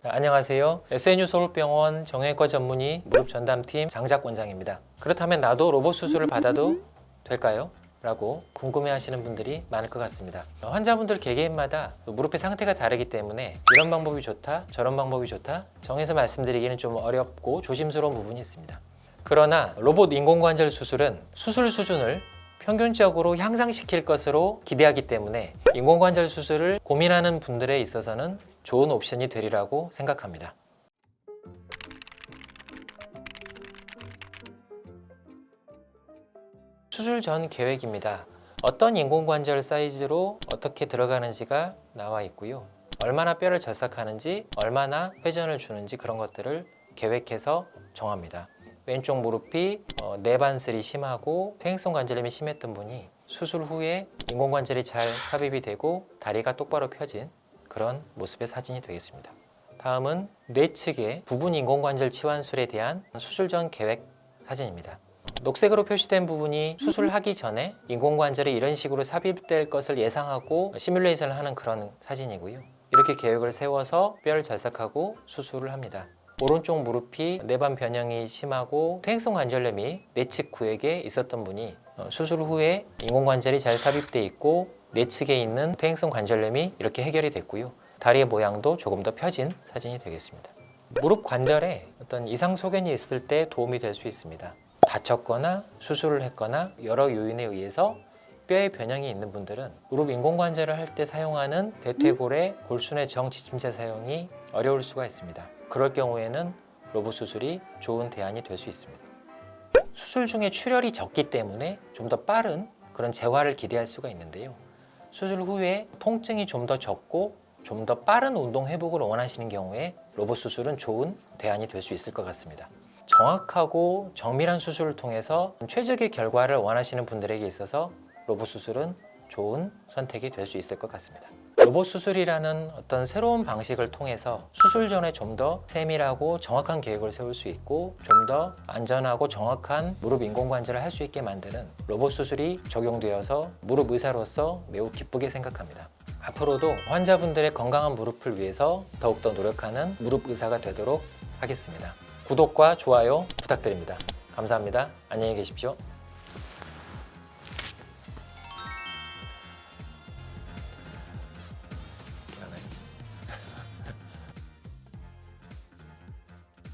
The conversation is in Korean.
안녕하세요. SNU 서울병원 정형외과 전문의 무릎 전담팀 장작 원장입니다. 그렇다면 나도 로봇 수술을 받아도 될까요? 라고 궁금해하시는 분들이 많을 것 같습니다. 환자분들 개개인마다 무릎의 상태가 다르기 때문에 이런 방법이 좋다, 저런 방법이 좋다 정해서 말씀드리기는 좀 어렵고 조심스러운 부분이 있습니다. 그러나 로봇 인공관절 수술은 수술 수준을 평균적으로 향상시킬 것으로 기대하기 때문에 인공관절 수술을 고민하는 분들에 있어서는 좋은 옵션이 되리라고 생각합니다. 수술 전 계획입니다. 어떤 인공관절 사이즈로 어떻게 들어가는지가 나와 있고요. 얼마나 뼈를 절삭하는지, 얼마나 회전을 주는지 그런 것들을 계획해서 정합니다. 왼쪽 무릎이 내반슬이 심하고 퇴행성 관절염이 심했던 분이 수술 후에 인공관절이 잘 삽입이 되고 다리가 똑바로 펴진 그런 모습의 사진이 되겠습니다. 다음은 뇌측의 부분 인공관절 치환술에 대한 수술 전 계획 사진입니다. 녹색으로 표시된 부분이 수술하기 전에 인공관절이 이런 식으로 삽입될 것을 예상하고 시뮬레이션을 하는 그런 사진이고요. 이렇게 계획을 세워서 뼈를 절삭하고 수술을 합니다. 오른쪽 무릎이 내반 변형이 심하고 퇴행성 관절염이 뇌측 구역에 있었던 분이 수술 후에 인공관절이 잘 삽입되어 있고 뇌측에 있는 퇴행성 관절염이 이렇게 해결이 됐고요. 다리의 모양도 조금 더 펴진 사진이 되겠습니다. 무릎 관절에 어떤 이상 소견이 있을 때 도움이 될 수 있습니다. 다쳤거나 수술을 했거나 여러 요인에 의해서 뼈의 변형이 있는 분들은 무릎 인공관절을 할 때 사용하는 대퇴골의 골순의 정지침제 사용이 어려울 수가 있습니다. 그럴 경우에는 로봇 수술이 좋은 대안이 될 수 있습니다. 수술 중에 출혈이 적기 때문에 좀 더 빠른 그런 재활을 기대할 수가 있는데요. 수술 후에 통증이 좀 더 적고 좀 더 빠른 운동 회복을 원하시는 경우에 로봇 수술은 좋은 대안이 될 수 있을 것 같습니다. 정확하고 정밀한 수술을 통해서 최적의 결과를 원하시는 분들에게 있어서 로봇 수술은 좋은 선택이 될 수 있을 것 같습니다. 로봇 수술이라는 어떤 새로운 방식을 통해서 수술 전에 좀 더 세밀하고 정확한 계획을 세울 수 있고 좀 더 안전하고 정확한 무릎 인공관절을 할 수 있게 만드는 로봇 수술이 적용되어서 무릎 의사로서 매우 기쁘게 생각합니다. 앞으로도 환자분들의 건강한 무릎을 위해서 더욱더 노력하는 무릎 의사가 되도록 하겠습니다. 구독과 좋아요 부탁드립니다. 감사합니다. 안녕히 계십시오.